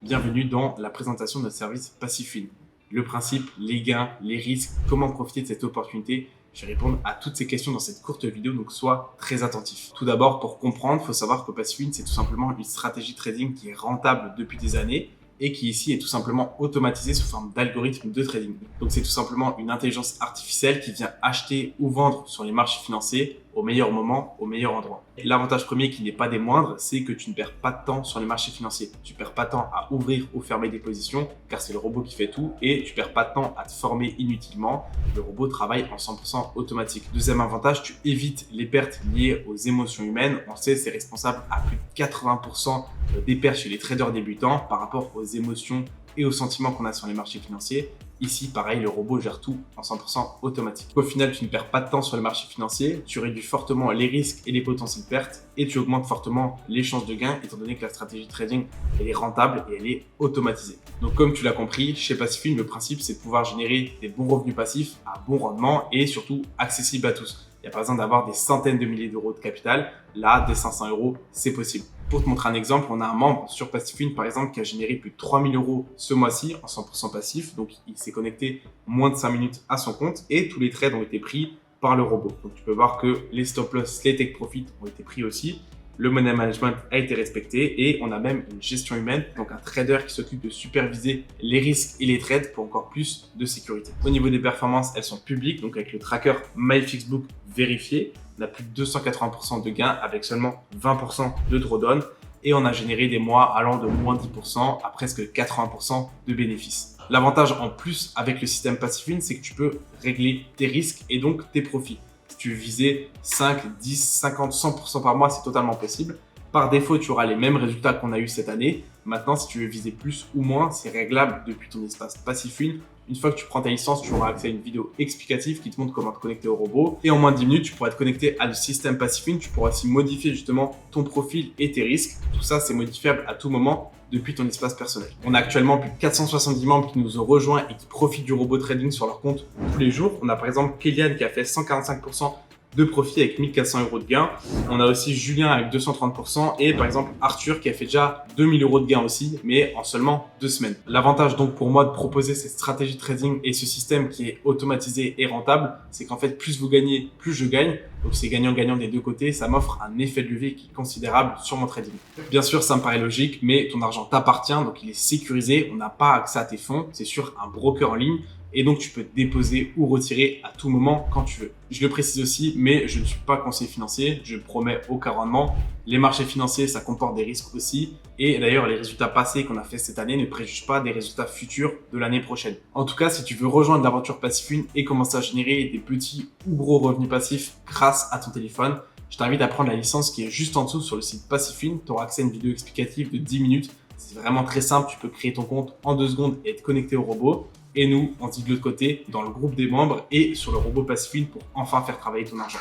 Bienvenue dans la présentation de notre service Passifin. Le principe, les gains, les risques, comment profiter de cette opportunité. Je vais répondre à toutes ces questions dans cette courte vidéo, donc sois très attentif. Tout d'abord, pour comprendre, il faut savoir que Passifin, c'est tout simplement une stratégie trading qui est rentable depuis des années et qui ici est tout simplement automatisée sous forme d'algorithme de trading. Donc c'est tout simplement une intelligence artificielle qui vient acheter ou vendre sur les marchés financiers au meilleur moment, au meilleur endroit. L'avantage premier qui n'est pas des moindres, c'est que tu ne perds pas de temps sur les marchés financiers. Tu ne perds pas de temps à ouvrir ou fermer des positions car c'est le robot qui fait tout et tu ne perds pas de temps à te former inutilement. Le robot travaille en 100% automatique. Deuxième avantage, tu évites les pertes liées aux émotions humaines. On sait, c'est responsable à plus de 80% des pertes chez les traders débutants par rapport aux émotions et aux sentiments qu'on a sur les marchés financiers. Ici, pareil, le robot gère tout en 100% automatique. Au final, tu ne perds pas de temps sur les marchés financiers, tu réduis fortement les risques et les potentielles pertes et tu augmentes fortement les chances de gain étant donné que la stratégie trading, elle est rentable et elle est automatisée. Donc, comme tu l'as compris, chez Passifin, le principe, c'est de pouvoir générer des bons revenus passifs à bon rendement et surtout accessibles à tous. Il n'y a pas besoin d'avoir des centaines de milliers d'euros de capital. Là, dès 500 euros, c'est possible. Pour te montrer un exemple, on a un membre sur Passifin, par exemple, qui a généré plus de 3000 euros ce mois-ci en 100% passif. Donc, il s'est connecté moins de 5 minutes à son compte et tous les trades ont été pris par le robot. Donc, tu peux voir que les stop loss, les take profit ont été pris aussi. Le money management a été respecté et on a même une gestion humaine, donc un trader qui s'occupe de superviser les risques et les trades pour encore plus de sécurité. Au niveau des performances, elles sont publiques, donc avec le tracker MyFixBook vérifié, on a plus de 280% de gains avec seulement 20% de drawdown et on a généré des mois allant de moins 10% à presque 80% de bénéfices. L'avantage en plus avec le système Passifin, c'est que tu peux régler tes risques et donc tes profits. Si tu veux viser 5, 10, 50, 100% par mois, c'est totalement possible. Par défaut, tu auras les mêmes résultats qu'on a eu cette année. Maintenant, si tu veux viser plus ou moins, c'est réglable depuis ton espace Passifin. Une fois que tu prends ta licence, tu auras accès à une vidéo explicative qui te montre comment te connecter au robot. Et en moins de 10 minutes, tu pourras te connecter à le système Passifin. Tu pourras aussi modifier justement ton profil et tes risques. Tout ça, c'est modifiable à tout moment depuis ton espace personnel. On a actuellement plus de 470 membres qui nous ont rejoints et qui profitent du robot trading sur leur compte tous les jours. On a par exemple Kélian qui a fait 145% de profit avec 1400 euros de gain. On a aussi Julien avec 230% et par exemple Arthur qui a fait déjà 2000 euros de gain aussi, mais en seulement 2 semaines. L'avantage donc pour moi de proposer cette stratégie de trading et ce système qui est automatisé et rentable, c'est qu'en fait plus vous gagnez, plus je gagne. Donc c'est gagnant-gagnant des deux côtés, ça m'offre un effet de levier qui est considérable sur mon trading. Bien sûr, ça me paraît logique, mais ton argent t'appartient, donc il est sécurisé, on n'a pas accès à tes fonds, c'est sur un broker en ligne. Et donc, tu peux déposer ou retirer à tout moment quand tu veux. Je le précise aussi, mais je ne suis pas conseiller financier. Je ne promets aucun rendement. Les marchés financiers, ça comporte des risques aussi. Et d'ailleurs, les résultats passés qu'on a fait cette année ne préjugent pas des résultats futurs de l'année prochaine. En tout cas, si tu veux rejoindre l'aventure Passifin et commencer à générer des petits ou gros revenus passifs grâce à ton téléphone, je t'invite à prendre la licence qui est juste en dessous sur le site Passifin. Tu auras accès à une vidéo explicative de 10 minutes. C'est vraiment très simple. Tu peux créer ton compte en 2 secondes et être connecté au robot. Et nous, on dit de l'autre côté, dans le groupe des membres et sur le robot Passifin pour enfin faire travailler ton argent.